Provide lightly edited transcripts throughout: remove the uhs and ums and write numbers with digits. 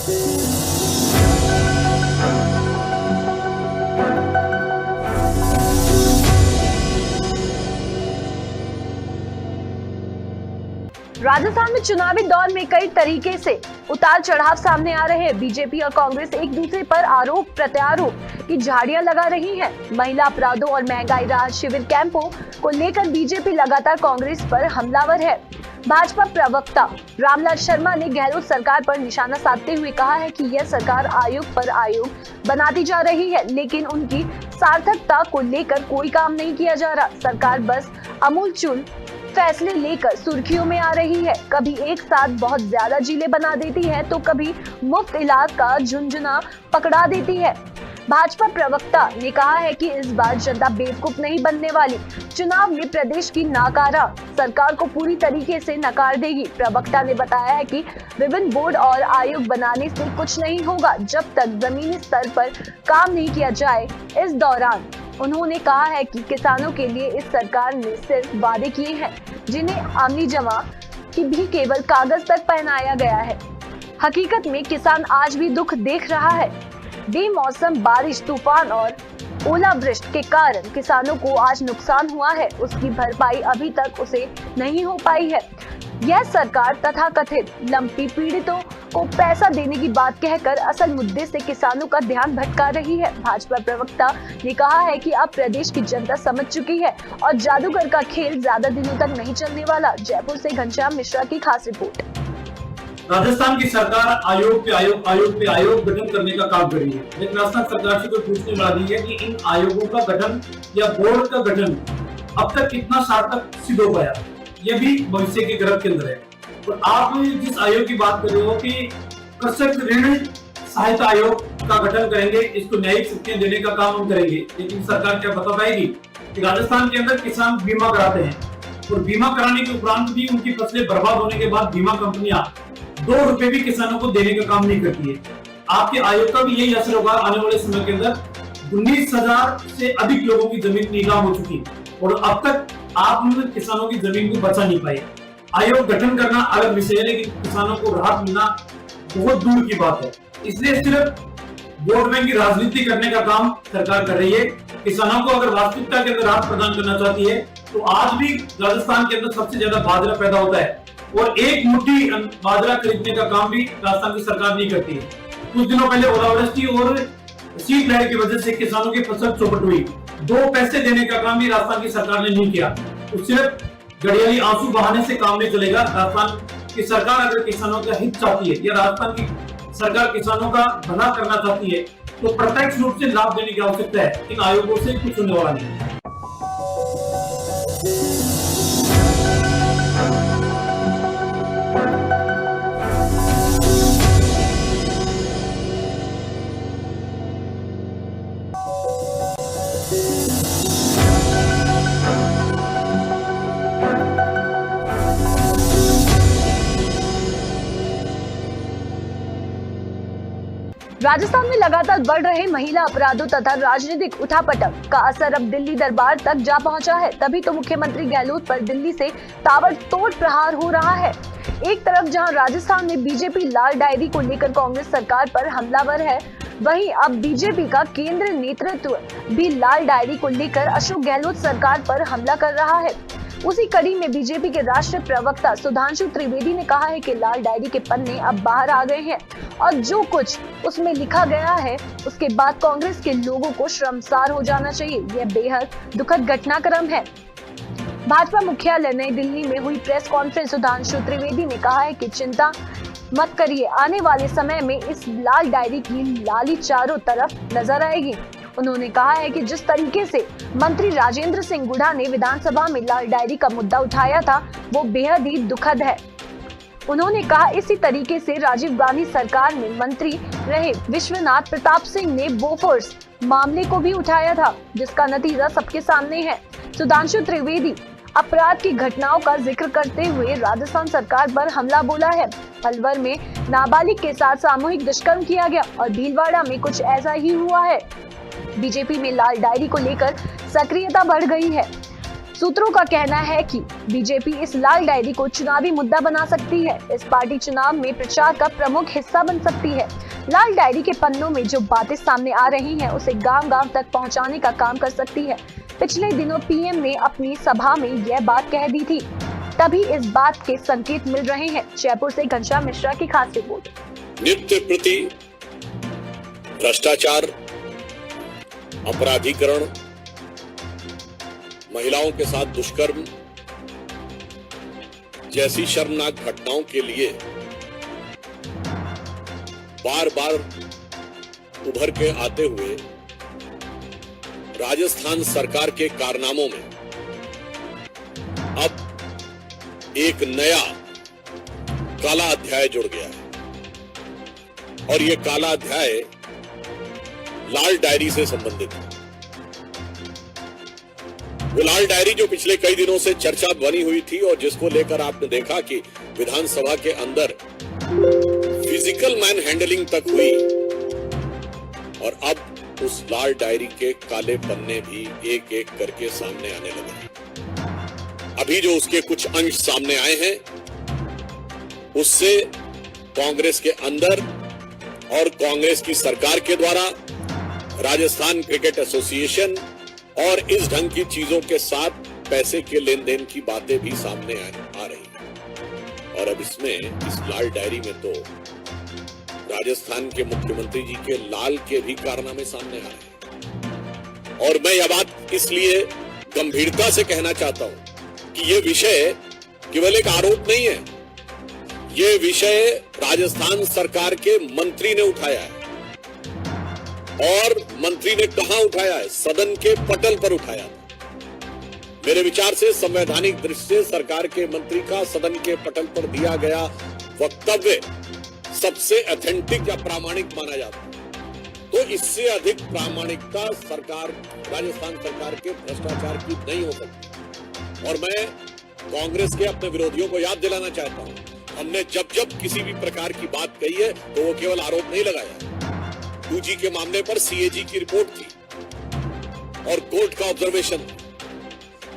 राजस्थान में चुनावी दौर में कई तरीके से उतार चढ़ाव सामने आ रहे हैं। बीजेपी और कांग्रेस एक दूसरे पर आरोप प्रत्यारोप की झाड़ियां लगा रही हैं। महिला अपराधों और महंगाई राहत शिविर कैंपों को लेकर बीजेपी लगातार कांग्रेस पर हमलावर है। भाजपा प्रवक्ता रामलाल शर्मा ने गहलोत सरकार पर निशाना साधते हुए कहा है कि यह सरकार आयोग पर आयोग बनाती जा रही है, लेकिन उनकी सार्थकता को लेकर कोई काम नहीं किया जा रहा। सरकार बस अमूलचूल फैसले लेकर सुर्खियों में आ रही है। कभी एक साथ बहुत ज्यादा जिले बना देती है तो कभी मुफ्त इलाज का झुंझुना पकड़ा देती है। भाजपा प्रवक्ता ने कहा है कि इस बार जनता बेवकूफ नहीं बनने वाली। चुनाव में प्रदेश की नाकारा सरकार को पूरी तरीके से नकार देगी। प्रवक्ता ने बताया है कि विभिन्न बोर्ड और आयोग बनाने से कुछ नहीं होगा जब तक जमीनी स्तर पर काम नहीं किया जाए। इस दौरान उन्होंने कहा है कि किसानों के लिए इस सरकार ने सिर्फ वादे किए हैं, जिन्हें आमनी जमा की भी केवल कागज तक पहनाया गया है। हकीकत में किसान आज भी दुख देख रहा है। बेमौसम बारिश, तूफान और ओलावृष्टि के कारण किसानों को आज नुकसान हुआ है, उसकी भरपाई अभी तक उसे नहीं हो पाई है। यह सरकार तथाकथित लंपी पीड़ितों को पैसा देने की बात कहकर असल मुद्दे से किसानों का ध्यान भटका रही है। भाजपा प्रवक्ता ने कहा है कि अब प्रदेश की जनता समझ चुकी है और जादूगर का खेल ज्यादा दिनों तक नहीं चलने वाला। जयपुर से घनश्याम मिश्रा की खास रिपोर्ट। राजस्थान की सरकार आयोग पे आयोग गठन करने का काम कर रही है, लेकिन राजस्थान सरकार से कोई पूछने वाला नहीं है कि इन आयोगों का गठन या बोर्ड का गठन अब तक कितना सार्थक सिद्ध हो पाया। यह भी भविष्य के गर्भ के अंदर है। और आप जिस आयोग की बात कर रहे हो कि कृषक ऋण सहायता आयोग का गठन करेंगे, इसको न्यायिक शक्तियां देने का काम हम करेंगे, लेकिन सरकार क्या बता पाएगी कि राजस्थान के अंदर किसान बीमा कराते हैं और बीमा कराने के उपरांत भी उनकी फसलें बर्बाद होने के बाद बीमा कंपनियां 2 रुपए भी किसानों को देने का काम नहीं करती है। आपके आयोग का भी यही असर होगा। आने वाले समय के अंदर 19,000 से अधिक लोगों की जमीन नीलाम हो चुकी और अब तक आप किसानों की जमीन को बचा नहीं पाए। आयोग गठन करना अलग विषय है, लेकिन किसानों को राहत मिलना बहुत दूर की बात है। इसलिए सिर्फ वोट बैंक की राजनीति करने का काम सरकार कर रही है। किसानों को अगर वास्तविकता के अंदर राहत प्रदान करना चाहती है तो आज भी राजस्थान के अंदर सबसे ज्यादा बाजरा पैदा होता है और एक मुट्ठी बाजरा खरीदने का काम भी राजस्थान की सरकार नहीं करती है। कुछ दिनों पहले ओलावृष्टि और शीतलहर की वजह से किसानों की फसल चौपट हुई। 2 पैसे देने का काम भी राजस्थान की सरकार ने नहीं किया। तो सिर्फ घड़ियाली आंसू बहाने से काम नहीं चलेगा। राजस्थान की सरकार अगर किसानों का हित चाहती है या राजस्थान की सरकार किसानों का भला करना चाहती है तो प्रत्यक्ष रूप से लाभ देने की आवश्यकता है। इन आयोगों से कुछ होने वाला नहीं है। राजस्थान में लगातार बढ़ रहे महिला अपराधों तथा राजनीतिक उठापटक का असर अब दिल्ली दरबार तक जा पहुंचा है। तभी तो मुख्यमंत्री गहलोत पर दिल्ली से ताबड़तोड़ प्रहार हो रहा है। एक तरफ जहां राजस्थान में बीजेपी लाल डायरी को लेकर कांग्रेस सरकार पर हमलावर है, वहीं अब बीजेपी का केंद्रीय नेतृत्व भी लाल डायरी को लेकर अशोक गहलोत सरकार पर हमला कर रहा है। उसी कड़ी में बीजेपी के राष्ट्रीय प्रवक्ता सुधांशु त्रिवेदी ने कहा है कि लाल डायरी के पन्ने अब बाहर आ गए हैं और जो कुछ उसमें लिखा गया है उसके बाद कांग्रेस के लोगों को शर्मसार हो जाना चाहिए। यह बेहद दुखद घटनाक्रम है। भाजपा मुख्यालय नई दिल्ली में हुई प्रेस कॉन्फ्रेंस सुधांशु त्रिवेदी ने कहा है कि चिंता मत करिए, आने वाले समय में इस लाल डायरी की लाली चारों तरफ नजर आएगी। उन्होंने कहा है कि जिस तरीके से मंत्री राजेंद्र सिंह गुढ़ा ने विधानसभा में लाल डायरी का मुद्दा उठाया था वो बेहद ही दुखद है। उन्होंने कहा इसी तरीके से राजीव गांधी सरकार में मंत्री रहे विश्वनाथ प्रताप सिंह ने बोफोर्स मामले को भी उठाया था, जिसका नतीजा सबके सामने है। सुधांशु त्रिवेदी अपराध की घटनाओं का जिक्र करते हुए राजस्थान सरकार पर हमला बोला है। अलवर में नाबालिग के साथ सामूहिक दुष्कर्म किया गया और भीलवाड़ा में कुछ ऐसा ही हुआ है। बीजेपी में लाल डायरी को लेकर सक्रियता बढ़ गई है। सूत्रों का कहना है कि बीजेपी इस लाल डायरी को चुनावी मुद्दा बना सकती है। इस पार्टी चुनाव में प्रचार का प्रमुख हिस्सा बन सकती है। लाल डायरी के पन्नों में जो बातें सामने आ रही हैं, उसे गांव-गांव तक पहुंचाने का काम कर सकती है। पिछले दिनों पीएम ने अपनी सभा में यह बात कह दी थी, तभी इस बात के संकेत मिल रहे हैं। जयपुर से घनश्याम मिश्रा की खास रिपोर्ट। नित्य प्रति भ्रष्टाचार, अपराधीकरण, महिलाओं के साथ दुष्कर्म जैसी शर्मनाक घटनाओं के लिए बार बार उभर के आते हुए राजस्थान सरकार के कारनामों में अब एक नया काला अध्याय जुड़ गया है और यह काला अध्याय लाल डायरी से संबंधित है। वो लाल डायरी जो पिछले कई दिनों से चर्चा बनी हुई थी और जिसको लेकर आपने देखा कि विधानसभा के अंदर फिजिकल मैन हैंडलिंग तक हुई और अब उस लाल डायरी के काले पन्ने भी एक एक करके सामने आने लगे। अभी जो उसके कुछ अंश सामने आए हैं उससे कांग्रेस के अंदर और कांग्रेस की सरकार के द्वारा राजस्थान क्रिकेट एसोसिएशन और इस ढंग की चीजों के साथ पैसे के लेन देन की बातें भी सामने आ रही हैं। और अब इसमें इस लाल डायरी में तो राजस्थान के मुख्यमंत्री जी के लाल के भी कारनामे सामने आ रहे हैं। और मैं यह बात इसलिए गंभीरता से कहना चाहता हूं कि यह विषय केवल एक आरोप नहीं है, यह विषय राजस्थान सरकार के मंत्री ने उठाया है और मंत्री ने कहां उठाया है? सदन के पटल पर उठाया था। मेरे विचार से संवैधानिक दृष्टि से सरकार के मंत्री का सदन के पटल पर दिया गया वक्तव्य सबसे ऑथेंटिक या प्रामाणिक माना जाता है। तो इससे अधिक प्रामाणिकता सरकार, राजस्थान सरकार के भ्रष्टाचार की नहीं हो सकती। और मैं कांग्रेस के अपने विरोधियों को याद दिलाना चाहता हूं, हमने जब जब किसी भी प्रकार की बात कही है तो वो केवल आरोप नहीं लगाया। 2G के मामले पर CAG की रिपोर्ट थी और कोर्ट का ऑब्जर्वेशन था।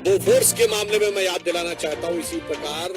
बोफोर्स के मामले में मैं याद दिलाना चाहता हूं, इसी प्रकार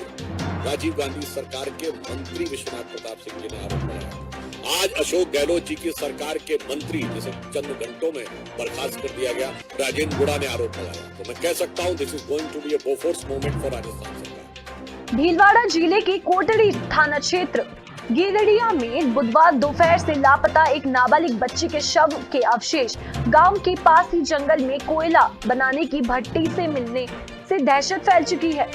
राजीव गांधी सरकार के मंत्री विश्वनाथ प्रताप सिंह जी ने आरोप लगाया। आज अशोक गहलोत जी की सरकार के मंत्री जिसे चंद घंटों में बर्खास्त कर दिया गया, राजेंद्र गुड़ा ने आरोप लगाया। तो मैं कह सकता हूं this is going to be a Bofors moment for Rajasthan सरकार। भीलवाड़ा जिले के कोटड़ी थाना क्षेत्र गिरडिया में बुधवार दोपहर से लापता एक नाबालिग बच्ची के शव के अवशेष गांव के पास ही जंगल में कोयला बनाने की भट्टी से मिलने से दहशत फैल चुकी है।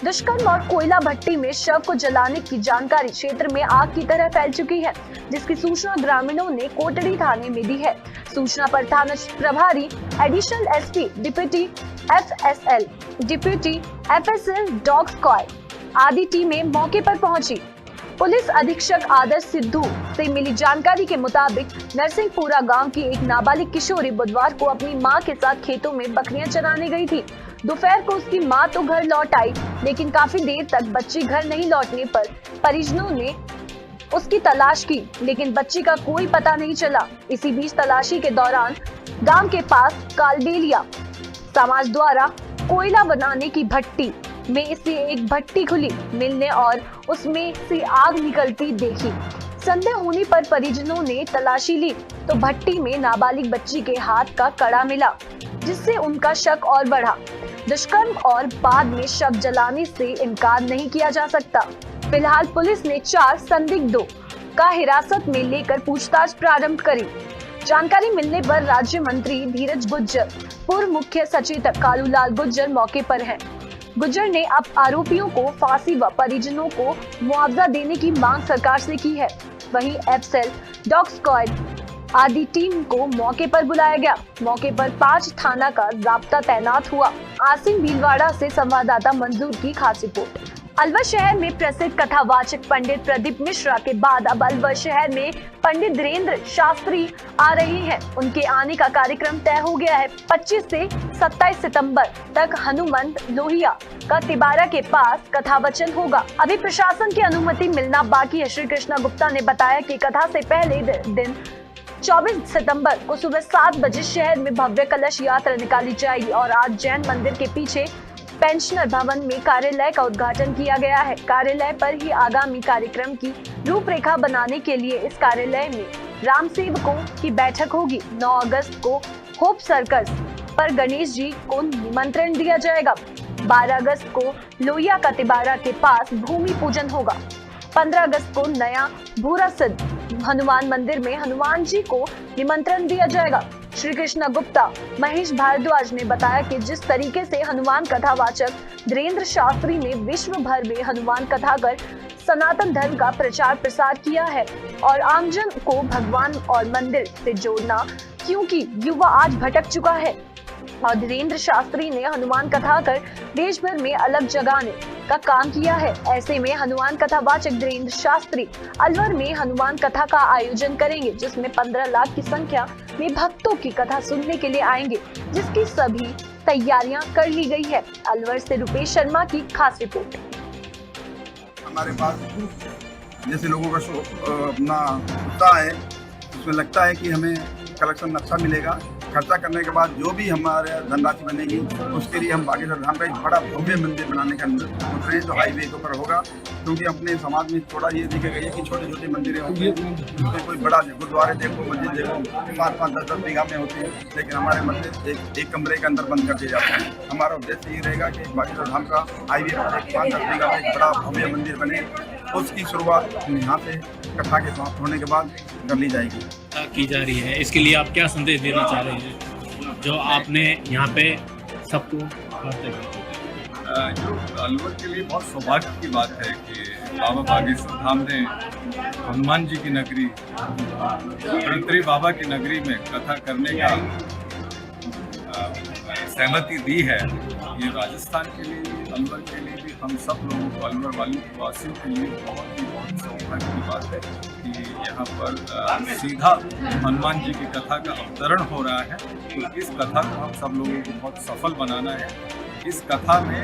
दुष्कर्म और कोयला भट्टी में शव को जलाने की जानकारी क्षेत्र में आग की तरह फैल चुकी है, जिसकी सूचना ग्रामीणों ने कोटड़ी थाने में दी है। सूचना पर थाना प्रभारी additional SP, deputy FSL, deputy FSL, dog squad आदि टीमें मौके पर पहुंची। पुलिस अधीक्षक आदर्श सिद्धू से मिली जानकारी के मुताबिक नरसिंहपुरा गांव की एक नाबालिग किशोरी बुधवार को अपनी मां के साथ खेतों में बकरियां चराने गई थी। दोपहर को उसकी मां तो घर लौट आई, लेकिन काफी देर तक बच्ची घर नहीं लौटने पर परिजनों ने उसकी तलाश की, लेकिन बच्ची का कोई पता नहीं चला। इसी बीच तलाशी के दौरान गांव के पास कालबेलिया समाज द्वारा कोयला बनाने की भट्टी में इसे एक भट्टी खुली मिलने और उसमें से आग निकलती देखी। संदेह होने पर परिजनों ने तलाशी ली तो भट्टी में नाबालिग बच्ची के हाथ का कड़ा मिला, जिससे उनका शक और बढ़ा। दुष्कर्म और बाद में शव जलाने से इनकार नहीं किया जा सकता। फिलहाल पुलिस ने 4 संदिग्धों का हिरासत में लेकर पूछताछ प्रारंभ करी। जानकारी मिलने पर राज्य मंत्री धीरज गुज्जर, पूर्व मुख्य सचेतक कालूलाल गुज्जर मौके पर हैं। गुज्जर ने अब आरोपियों को फांसी व परिजनों को मुआवजा देने की मांग सरकार से की है। वहीं FSL, डॉग स्क्वाड आदि टीम को मौके पर बुलाया गया। मौके पर 5 थाना का जाब्ता तैनात हुआ। आसिम भीलवाड़ा से संवाददाता मंजूर की खास रिपोर्ट। अलवर शहर में प्रसिद्ध कथावाचक पंडित प्रदीप मिश्रा के बाद अब अलवर शहर में पंडित धीरेन्द्र शास्त्री आ रहे हैं। उनके आने का कार्यक्रम तय हो गया है। 25 से 27 सितंबर तक हनुमंत लोहिया का तिबारा के पास कथावचन होगा। अभी प्रशासन की अनुमति मिलना बाकी है। श्री कृष्णा गुप्ता ने बताया कि कथा से पहले दिन 24 सितंबर को सुबह 7 बजे शहर में भव्य कलश यात्रा निकाली जाएगी और आज जैन मंदिर के पीछे पेंशनर भवन में कार्यालय का उद्घाटन किया गया है। कार्यालय पर ही आगामी कार्यक्रम की रूपरेखा बनाने के लिए इस कार्यालय में राम सेवकों की बैठक होगी। 9 अगस्त को होप सर्कस पर गणेश जी को निमंत्रण दिया जाएगा। 12 अगस्त को लोहिया का तिबारा के पास भूमि पूजन होगा। 15 अगस्त को नया भूरा सिद्ध हनुमान मंदिर में हनुमान जी को निमंत्रण दिया जाएगा। श्री कृष्ण गुप्ता महेश भारद्वाज ने बताया कि जिस तरीके से हनुमान कथावाचक धीरेन्द्र शास्त्री ने विश्व भर में हनुमान कथा कर सनातन धर्म का प्रचार प्रसार किया है और आमजन को भगवान और मंदिर से जोड़ना, क्योंकि युवा आज भटक चुका है और धीरेन्द्र शास्त्री ने हनुमान कथा कर देश भर में अलग जगाने का काम किया है। ऐसे में हनुमान कथावाचक धीरेन्द्र शास्त्री अलवर में हनुमान कथा का आयोजन करेंगे, जिसमें 15 लाख की संख्या में भक्तों की कथा सुनने के लिए आएंगे, जिसकी सभी तैयारियां कर ली गई है। अलवर से रुपेश शर्मा की खास रिपोर्ट। हमारे पास जैसे लोगों का अपना उत्साह है, उसमें लगता है कि हमें कलेक्शन अच्छा मिलेगा। खर्चा करने के बाद जो भी हमारे धनराशि बनेगी उसके लिए हम बागेश्वर धाम का एक बड़ा भव्य मंदिर बनाने का सोच रहे हैं, जो हाईवे के ऊपर होगा। क्योंकि अपने समाज में थोड़ा ये देखा गया है कि छोटे छोटे मंदिरें होती हैं, कोई बड़ा गुरुद्वारे देखो, मस्जिद देखो, 5-5, 10-10 बीघा में होती है, लेकिन हमारे मंदिर एक कमरे के अंदर बंद कर दिए जाते हैं। हमारा उद्देश्य ये रहेगा कि बागेश्वर धाम का हाईवे पर 5-10 बीघा में एक बड़ा भव्य मंदिर बने। उसकी शुरुआत यहाँ से कथा के समाप्त होने के बाद कर ली जाएगी। की जा रही है, इसके लिए आप क्या संदेश देना चाह रहे हैं जो आपने यहाँ पे सबको जो अलवर के लिए बहुत सौभाग्य की बात है कि बाबा बागेश्वर धाम ने हनुमान जी की नगरी, धरित्री बाबा की नगरी में कथा करने का सहमति दी है। ये राजस्थान के लिए, अलवर के लिए भी, हम सब लोगों को, अलवर वासियों के लिए बहुत सौभाग्य की बात है कि यहाँ पर सीधा हनुमान जी की कथा का अवतरण हो रहा है। तो इस कथा को हम सब लोगों को बहुत सफल बनाना है। इस कथा में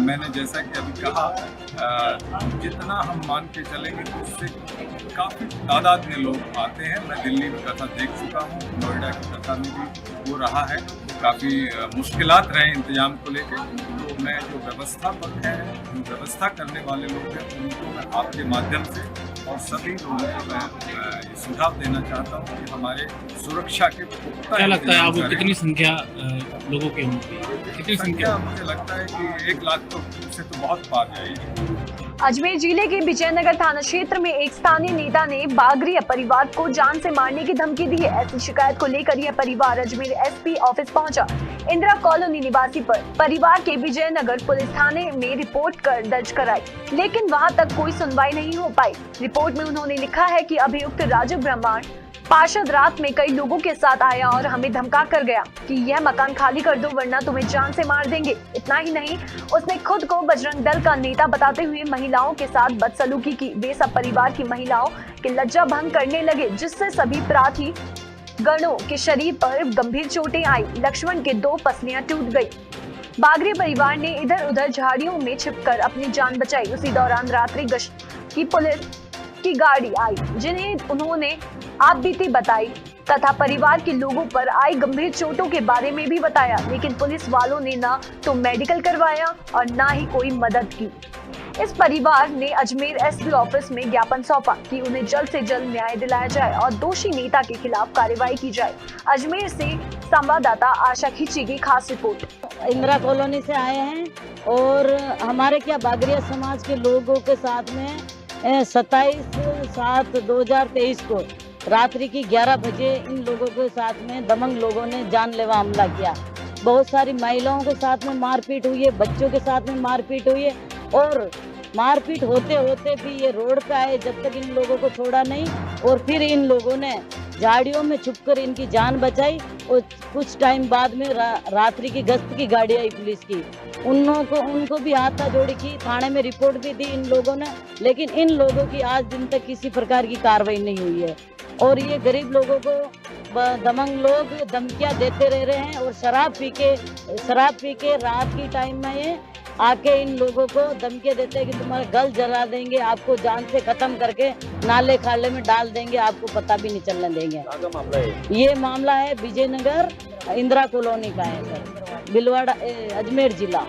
मैंने जैसा कि अभी कहा, जितना हम मान के चलेंगे उससे काफ़ी तादाद में लोग आते हैं। मैं दिल्ली में कथा देख चुका हूँ, नोएडा की कथा में भी वो रहा है, काफ़ी मुश्किलात रहे इंतजाम को लेकर। तो मैं जो व्यवस्थापक हैं, जो व्यवस्था करने वाले लोग हैं, उनको मैं आपके माध्यम से और सभी लोगों को मैं सुझाव देना चाहता हूँ कि हमारे सुरक्षा के क्या लगता है आपको कितनी संख्या लोगों की होगी? कितनी संख्या? मुझे लगता है कि 1 लाख तो उससे तो बहुत पार जाएगी। अजमेर जिले के विजयनगर थाना क्षेत्र में एक स्थानीय नेता ने बागरिया परिवार को जान से मारने की धमकी दी है। ऐसी शिकायत को लेकर यह परिवार अजमेर एसपी ऑफिस पहुंचा। इंदिरा कॉलोनी निवासी पर परिवार के विजयनगर पुलिस थाने में रिपोर्ट दर्ज कराई, लेकिन वहां तक कोई सुनवाई नहीं हो पाई। रिपोर्ट में उन्होंने लिखा है कि अभियुक्त राजू ब्रह्मांड पार्षद रात में कई लोगों के साथ आया और हमें धमका कर गया कि यह मकान खाली कर दो वरना तुम्हें जान से मार देंगे। इतना ही नहीं, उसने खुद को बजरंग दल का नेता बताते हुए महिलाओं के साथ बदसलूकी की। वे सब परिवार की महिलाओं के लज्जा भंग करने लगे, जिससे सभी प्रार्थी गणों के शरीर पर गंभीर चोटें आई। लक्ष्मण के 2 पसलियां टूट गई। बागरी परिवार ने इधर उधर झाड़ियों में छिपकर अपनी जान बचाई। उसी दौरान रात्रि गश्त की पुलिस की गाड़ी आई, जिन्हें उन्होंने आपबीती बताई तथा परिवार के लोगों पर आई गंभीर चोटों के बारे में भी बताया, लेकिन पुलिस वालों ने ना तो मेडिकल करवाया और ना ही कोई मदद की। इस परिवार ने अजमेर एसपी ऑफिस में ज्ञापन सौंपा कि उन्हें जल्द से जल्द न्याय दिलाया जाए और दोषी नेता के खिलाफ कार्रवाई की जाए। अजमेर से संवाददाता आशा खींची की खास रिपोर्ट। इंदिरा कॉलोनी से आए हैं और हमारे क्या बागरिया समाज के लोगों के साथ में 27/7/2023 को रात्रि की 11 बजे इन लोगों के साथ में दबंग लोगों ने जानलेवा हमला किया। बहुत सारी महिलाओं के साथ में मारपीट हुई है, बच्चों के साथ में मारपीट हुई है और मारपीट होते होते भी ये रोड पे आए जब तक इन लोगों को छोड़ा नहीं और फिर इन लोगों ने झाड़ियों में छुपकर इनकी जान बचाई और कुछ टाइम बाद में रात्रि की गश्त की गाड़ी आई पुलिस की। उनको भी हाथा जोड़ी की, थाने में रिपोर्ट भी दी इन लोगों ने, लेकिन इन लोगों की आज दिन तक किसी प्रकार की कार्रवाई नहीं हुई है। और ये गरीब लोगों को दबंग लोग धमकियां देते रह रहे हैं और शराब पी के रात की टाइम में ये आके इन लोगों को धमकियां देते हैं कि तुम्हारा गल जला देंगे, आपको जान से खत्म करके नाले खाले में डाल देंगे, आपको पता भी नहीं चलने देंगे। ये मामला है विजयनगर इंदिरा कॉलोनी का है सर, भिलवाड़ा अजमेर जिला।